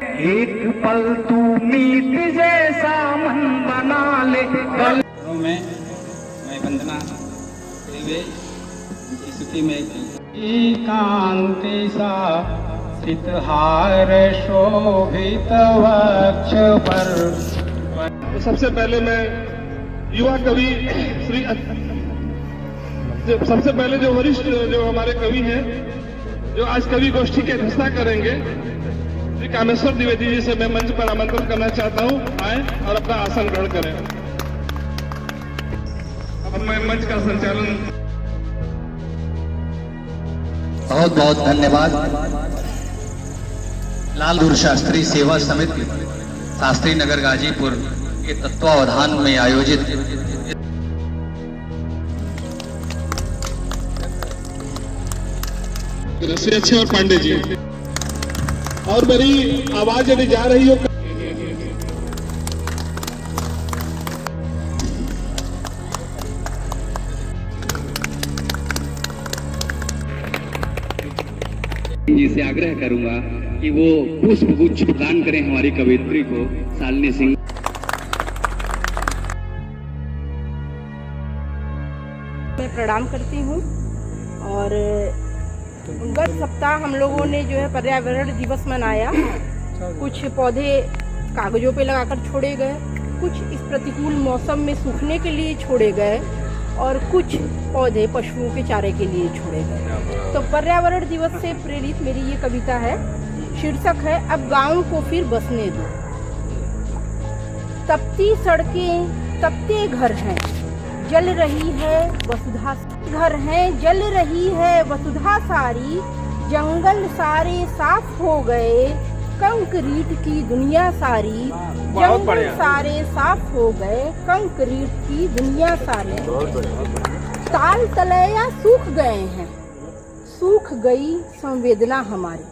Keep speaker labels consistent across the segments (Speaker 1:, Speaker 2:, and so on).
Speaker 1: एक पल तू मीत जैसा मन बना ले।
Speaker 2: मैं वंदना स्तुति में एकांति सा सितहार शोभित वक्ष पर।
Speaker 3: तो सबसे पहले मैं युवा कवि सबसे पहले जो वरिष्ठ जो हमारे कवि हैं, जो आज कवि गोष्ठी की अध्यक्षता करेंगे, श्री कामेश्वर द्विवेदी जी से मैं मंच पर आमंत्रण करना चाहता हूं, आए और अपना आसन ग्रहण करें। अब मैं मंच का संचालन।
Speaker 4: बहुत बहुत धन्यवाद। लाल बहादुर शास्त्री सेवा समिति शास्त्री नगर गाजीपुर के तत्वावधान में आयोजित
Speaker 3: अच्छे और पांडे जी, और मेरी आवाज यदि जा रही हो
Speaker 5: जी से आग्रह करूंगा कि वो पुष्प गुच्छ प्रदान करें हमारी कवयित्री को, शालिनी सिंह।
Speaker 6: मैं प्रणाम करती हूँ। और गत सप्ताह हम लोगों ने जो है पर्यावरण दिवस मनाया। कुछ पौधे कागजों पे लगाकर छोड़े गए, कुछ इस प्रतिकूल मौसम में सूखने के लिए छोड़े गए, और कुछ पौधे पशुओं के चारे के लिए छोड़े गए। तो पर्यावरण दिवस से प्रेरित मेरी ये कविता है। शीर्षक है अब गाँव को फिर बसने दो। तपती सड़कें, तपते घर हैं, जल रही है वसुधा। घर हैं, जल रही है वसुधा सारी। जंगल सारे साफ हो गए, कंक्रीट की दुनिया सारी। जंगल सारे साफ हो गए, कंक्रीट की दुनिया सारी। ताल तलैया सूख गए हैं, सूख गई संवेदना हमारी।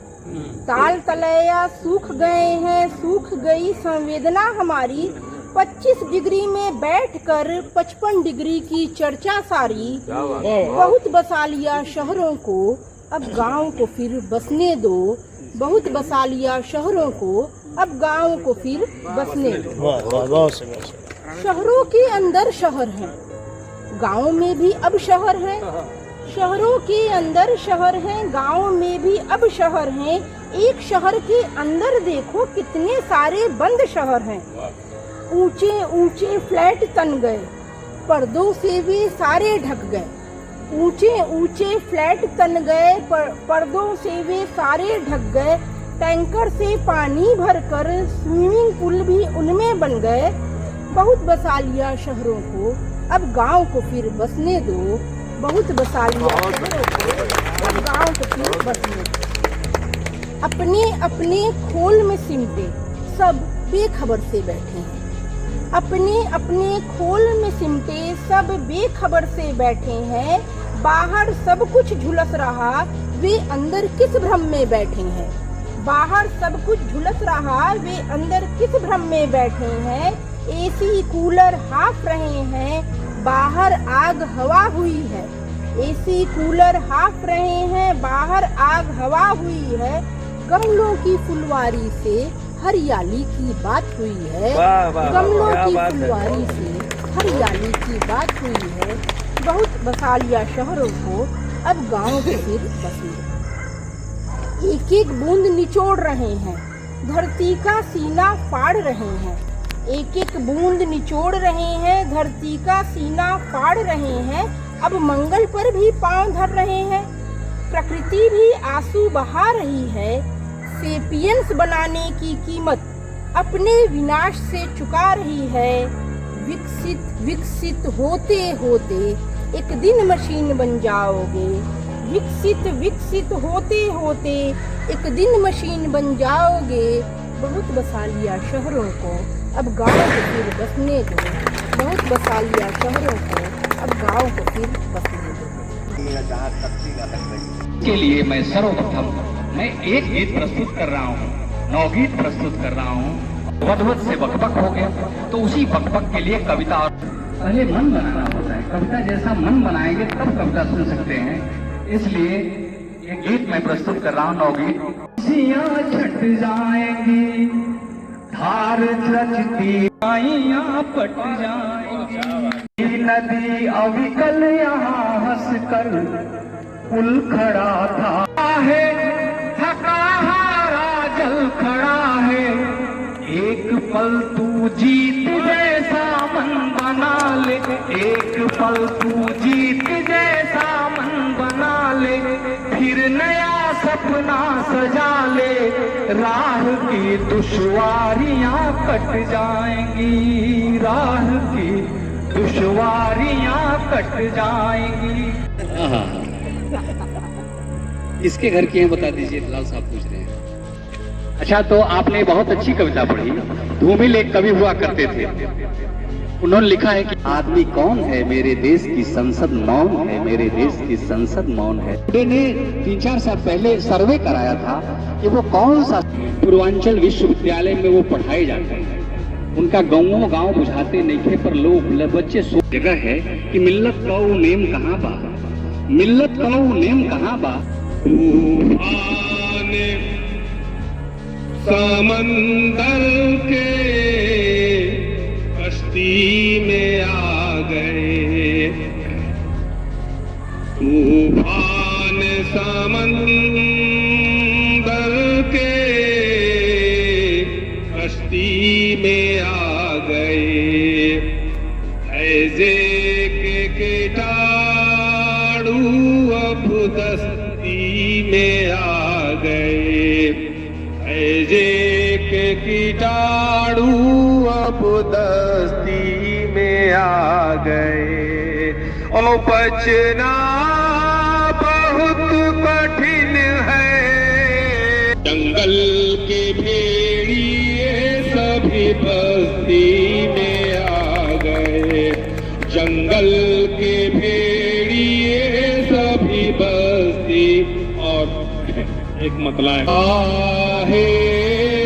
Speaker 6: ताल तलैया सूख गए हैं, सूख गई संवेदना हमारी। 25 डिग्री में बैठकर 55 डिग्री की चर्चा सारी। बहुत बसा लिया शहरों को, अब गांव को फिर बसने दो। बहुत बसा लिया शहरों को, अब गांव को फिर बसने दो। शहरों के अंदर शहर हैं, गांव में भी अब शहर हैं। शहरों के अंदर शहर हैं, गांव में भी अब शहर हैं। एक शहर के अंदर देखो कितने सारे बंद शहर हैं। ऊंचे ऊंचे फ्लैट तन गए, पर्दों से वे सारे ढक गए। ऊंचे ऊंचे फ्लैट तन गए, पर्दों से वे सारे ढक गए। टैंकर से पानी भरकर स्विमिंग पूल भी उनमें बन गए। बहुत बसा लिया शहरों को, अब गांव को फिर बसने दो। बहुत बसा लिया शहरों को, अब गांव को फिर बसने दो। अपने अपने खोल में सिमटे सब बेखबर से बैठे हैं। अपने अपने खोल में सिमटे सब बेखबर से बैठे हैं। बाहर सब कुछ झुलस रहा, वे अंदर किस भ्रम में बैठे हैं। बाहर सब कुछ झुलस रहा, वे अंदर किस भ्रम में बैठे हैं। एसी कूलर हाफ रहे हैं, बाहर आग हवा हुई है। एसी कूलर हाफ रहे हैं, बाहर आग हवा हुई है। गमलों की फुलवारी से हरियाली की बात हुई है। गमलों की फुलवारी से हरियाली की बात हुई है। बहुत बसा लिया शहरों को, अब गांव को फिर बसने। एक एक बूंद निचोड़ रहे हैं, धरती का सीना फाड़ रहे हैं। एक एक बूंद निचोड़ रहे हैं, धरती का सीना फाड़ रहे हैं। अब मंगल पर भी पांव धर रहे हैं। प्रकृति भी आंसू बहा रही है। सेपियंस बनाने की कीमत अपने विनाश से चुका रही है। विकसित विकसित होते होते एक दिन मशीन बन जाओगे। विकसित विकसित होते होते एक दिन मशीन बन जाओगे। बहुत बसा लिया शहरों को, अब गांव को फिर बसने दो। बहुत बसा लिया शहरों को, अब गांव को फिर बसने दो।
Speaker 5: के लिए मैं सर्वप्रथम मैं एक गीत प्रस्तुत कर रहा हूँ, नवगीत प्रस्तुत कर रहा हूँ। वधवत से बकबक हो गया, तो उसी बकबक के लिए कविता पहले मन बनाना होता है। कविता जैसा मन बनाएंगे तब कविता सुन सकते हैं। इसलिए ये गीत मैं प्रस्तुत कर रहा हूँ नवगीत।
Speaker 1: खुशियाँ छट जाएंगी, धार रचती आइयाँ पट जाएंगी। नदी अविकल यहाँ हंस कर पुल खड़ा था है, थका हारा जल खड़ा है। एक पल तू जीत जैसा मन बना ले, एक पल तू जीत जैसा मन बना ले। फिर नया सपना सजा ले, राह की दुश्वारियां कट जाएंगी, राह की दुश्वारियां कट जाएंगी।
Speaker 5: इसके घर की है बता दीजिए, लाल साहब पूछ रहे हैं। अच्छा, तो आपने बहुत अच्छी कविता पढ़ी। धूमिल एक कवि हुआ करते थे, उन्होंने लिखा है कि आदमी कौन है मेरे देश की संसद मौन है, मेरे देश की संसद मौन है। ने 3-4 साल पहले सर्वे कराया था कि वो कौन सा पूर्वांचल विश्वविद्यालय में वो पढ़ाए जाते हैं। उनका गाँव बुझाते नहीं थे, पर लोग बच्चे जगह है कि मिल्लत कौ नेम कहाँ बा, मिल्लत कौ नेम कहाँ बा।
Speaker 3: समंदर के कश्ती में आ गए, तूफान समंदर के कश्ती में आ गए। ऐसे के कीटाणु अब दस्ती में आ गए, ऐसे के कीटाणु अब दस्ती में आ गए। और बचना बहुत कठिन है, जंगल के भेड़िए सभी बस्ती में आ गए, जंगल के भेड़िए सभी बस्ती। और एक मतला है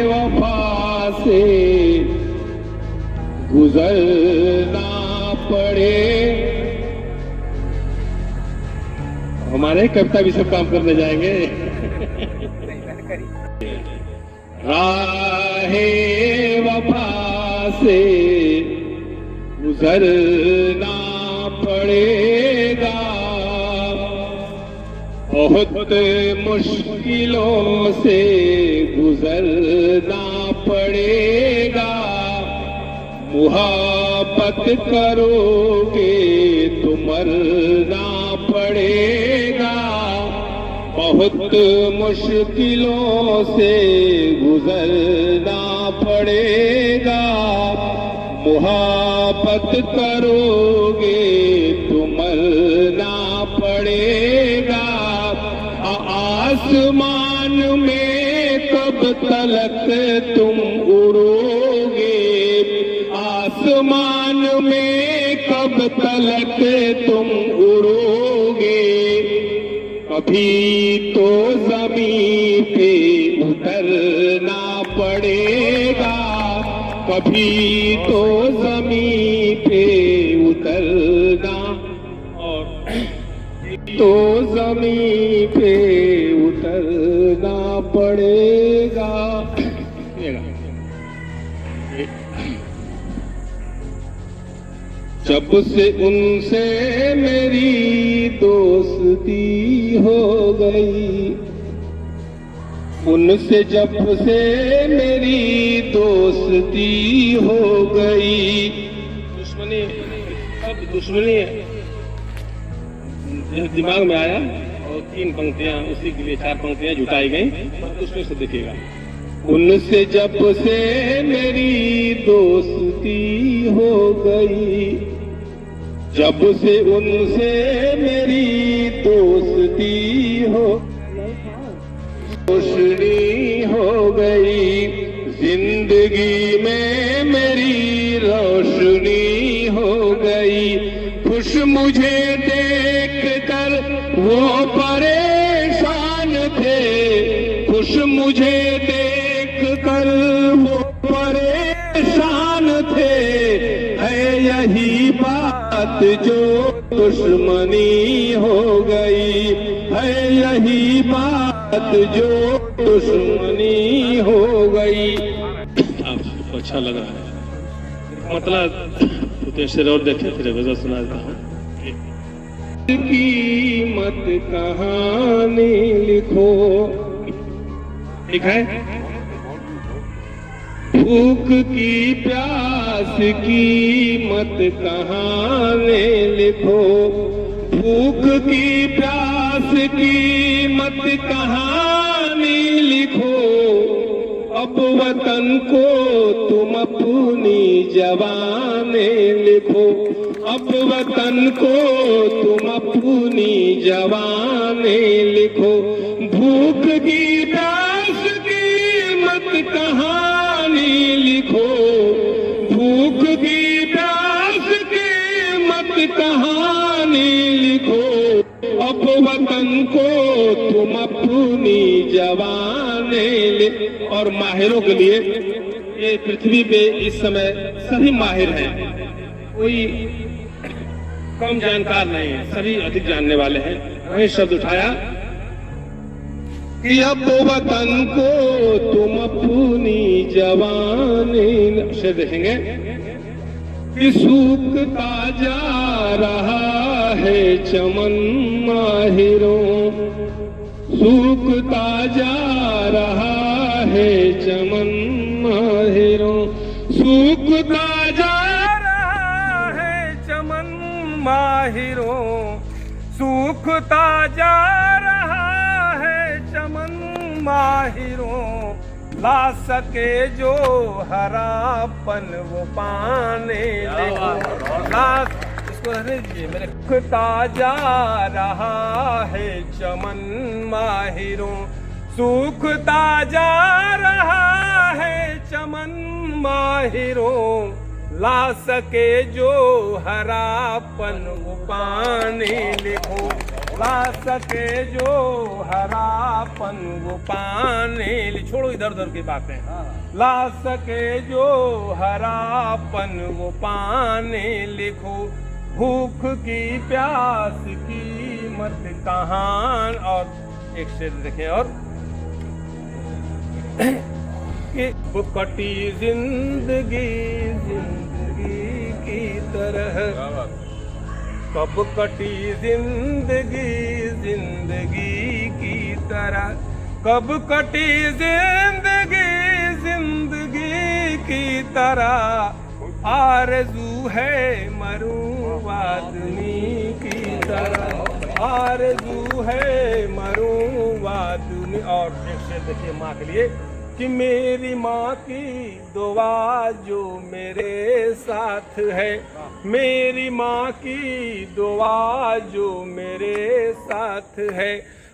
Speaker 3: वफा से गुजरना पड़े। हमारे कविता भी सब काम करने जाएंगे। राहे वफा से गुजरना पड़ेगा, बहुत मुश्किलों से गुजरना पड़ेगा। मुहब्बत करोगे तो मरना पड़ेगा, बहुत मुश्किलों से गुजरना पड़ेगा। मुहब्बत करोगे तो मरना पड़ेगा। आसमान में कब तलक तुम उड़ोगे, आसमान में कब तलक तुम उड़ोगे। कभी तो जमीन पे उतरना पड़ेगा, कभी तो जमीन पे उतरना, और तो जमीन पे उतरना पड़ेगा। जब से उनसे मेरी दोस्ती हो गई, उनसे जब से मेरी दोस्ती हो गई। दुश्मनी, अब दुश्मनी दिमाग में आया और 3 पंक्तियां उसी के लिए 4 पंक्तियां जुटाई गई, उसमें से देखिएगा। उनसे जब से मेरी दोस्ती हो गई, जब से उनसे मेरी दोस्ती हो, रोशनी हो गई जिंदगी में मेरी, रोशनी हो गई। खुश मुझे देख कर वो परेशान थे, खुश मुझे देख कर वो परेशान थे। है यही बात जो दुश्मनी हो गई, है यही बात जो दुश्मनी हो गई। आपको अच्छा लग रहा है, मतलब तो और देखे फिर गजल सुना देता हूँ। कीमत कहानी लिखो, लिखा है भूख की प्यास की मत कहानी लिखो, भूख की प्यास की मत कहानी लिखो, अब वतन को तुम अपनी जवानी लिखो, अब वतन को तुम अपनी जवानी लिखो, भूख की प्यास की मत कहानी लिखो, भूख की प्यास की मत कहानी लिखो, अब वतन को तुम अपनी जवानी लिखो। और माहिरों के लिए, ये पृथ्वी पे इस समय सभी माहिर हैं, कोई कम जानकार नहीं है, सभी अधिक जानने वाले हैं। वही शब्द उठाया कि अब वतन को तुम अपनी जवानी से देखेंगे कि सूखता जा रहा है चमन माहिरों, सूखता जा रहा है चमन माहिरों, सूखता जा रहा है चमन माहिरों, सूखता जा रहा है चमन माहिरों, ला सके जो हरापन वो पाने देखो, ला इसको रहने दीजिए मेरे। सूखता जा रहा है चमन माहिरों, सूखता जा रहा है चमन माहिरों, ला सके जो हरापन वो पानी लिखो, ला सके जो हरापन वो पानी, छोड़ो इधर उधर की बातें, ला सके जो हरापन वो पानी लिखो, भूख की प्यास की मत कहान। और एक शेर देखें, और कि कटी जिंदगी जिंदगी की तरह, कब कटी जिंदगी जिंदगी की तरह, कब कटी जिंदगी जिंदगी की तरह, आरज़ू है मरूं आदमी की तरह, आरज़ू है मरूं आदमी। और एक शेर देखिए माँ के लिए कि मेरी माँ की दुआ जो मेरे साथ है, मेरी माँ की दुआ जो मेरे साथ है,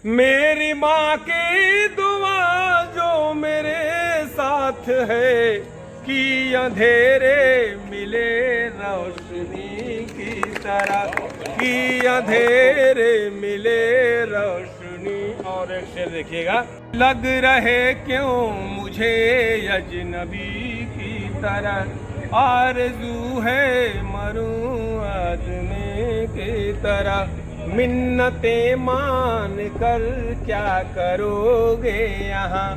Speaker 3: मेरी माँ की दुआ जो मेरे साथ है, कि अंधेरे मिले रोशनी की तरह, कि अंधेरे मिले रोशनी। और एक शेर देखिएगा, लग रहे क्यों मुझे अजनबी की तरह, आरज़ू है मरूं आदमी की तरह, मिन्नतें मान कर क्या करोगे यहाँ,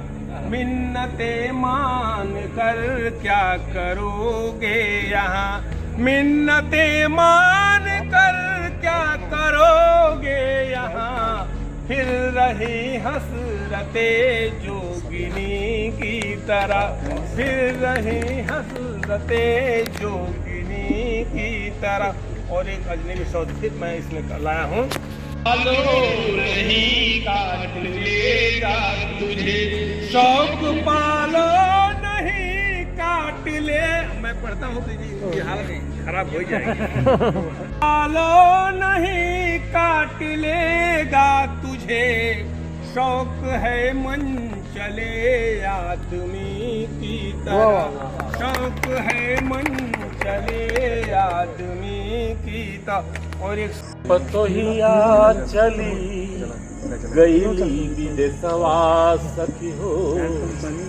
Speaker 3: मिन्नतें मान कर क्या करोगे यहाँ, मिन्नतें मान कर क्या करोगे यहाँ, फिर रही हसरते जोगिनी की तरह, फिर रही हसरते जोगिनी की तरह। और एक अजनबी शब्द मैं इसमें लाया हूँ, पालो नहीं काट लेगा तुझे शौक, पालो नहीं काट ले। मैं पढ़ता हूँ तो ये हालत खराब हो जाएगी। पालो नहीं काट लेगा तुझे शौक है मन चले आदमी की तरह, शौक है मन चले आदमी की तरह। और एक
Speaker 7: पतोहिया चली गई विदेशवा सखी हो,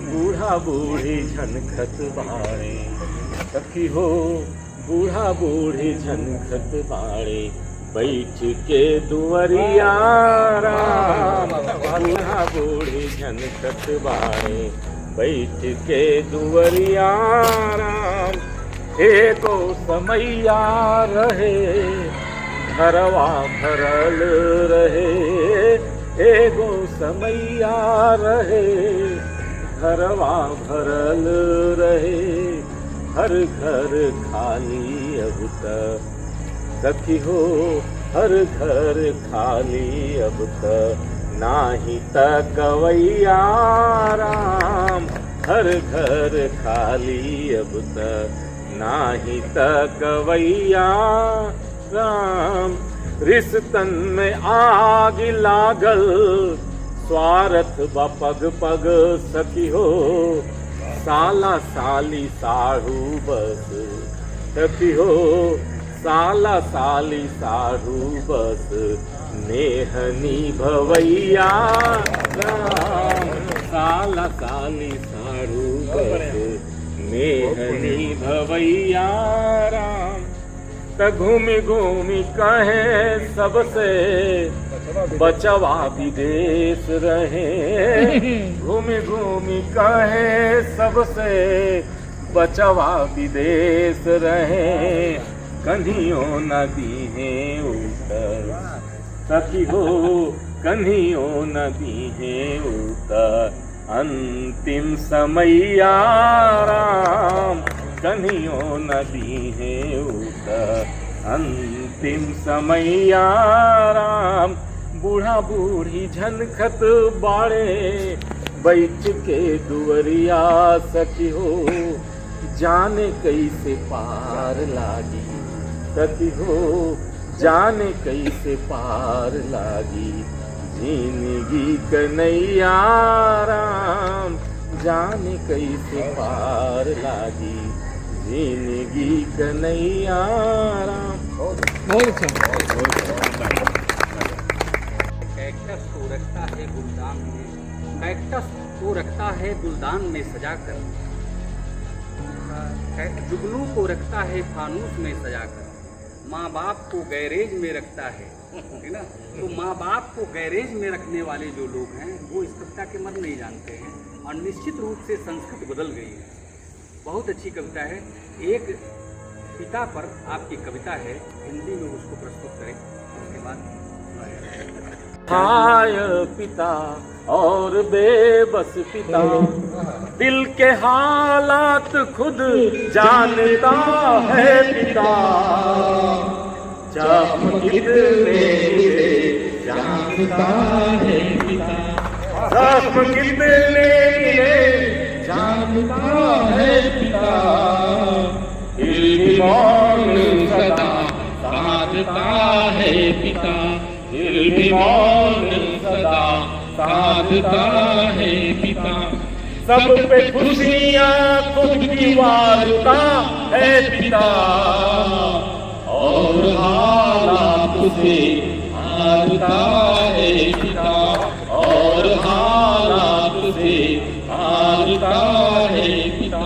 Speaker 7: बूढ़ा बूढ़ी झनखत बाड़े सखी हो, बूढ़ा बूढ़ी झनखत बाड़े बैठ के दुवरिया राम बूढ़ा बूढ़ी झनकत बाड़े बैठ के दुवरिया राम एको समैया रहे घरवा भरल रहे एगो समैया रहे घरवा भरल रहे हर घर खाली अब तक सखी हो हर घर खाली अब तक नाही तक कवैया राम हर घर खाली अब तक नाही तक कवैया राम रिश्तन में आग लागल स्वार्थ बा पग पग सखी हो साला साली साढ़ू बस सखी हो साला साली साढ़ू बस नेहनी भवैया राम साला साली साढ़ू बस नेहनी भवैया राम त घूमी घूमी कहे सबसे बचवा विदेश रहे घूमी घूमी कहे सबसे बचवा विदेश रहे कन्हियों नदी है उतर सखी हो कन्हियों नदी है उतर अंतिम समैया राम कन्हियों नदी है उतर अंतिम समैया राम बूढ़ा बूढ़ी झनखत बाड़े बैठ के दुवरिया सखी हो जाने कैसे पार लागी सखी हो जाने कैसे पार लागी जिंदगी कन्हैया राम जाने कैसे पार लागी जिंदगी कन्हैया राम।
Speaker 5: कैक्टस को रखता है गुलदान में कैक्टस को रखता है गुलदान में सजाकर जुगनू को रखता है फानूस में सजाकर माँ बाप को गैरेज में रखता है ना। तो माँ बाप को गैरेज में रखने वाले जो लोग हैं वो इस कविता के मर्म नहीं जानते हैं और निश्चित रूप से संस्कृत बदल गई है। बहुत अच्छी कविता है। एक पिता पर आपकी कविता है, हिंदी में उसको प्रस्तुत करें उसके बाद।
Speaker 7: हाय पिता और बेबस पिता दिल के हालात खुद जानता है पिता जब कितने जानता है पिता जब कितने मिले जानता है पिता मौन सदा साधता है पिता मौन सदा साधता है पिता सब पे खुशियाँ खुद की वारता है पिता और हालात से हारता है पिता और हालात से हारता है पिता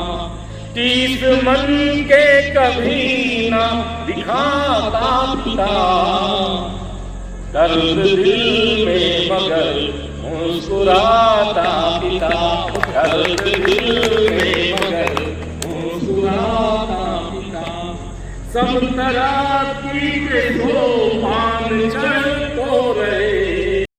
Speaker 7: 30 मन के कभी ना दिखाता पिता दर्द दिल में मगर मुस्कुराता पिता दर्द दिल में मगर मुस्कुराता पिता सब तरह की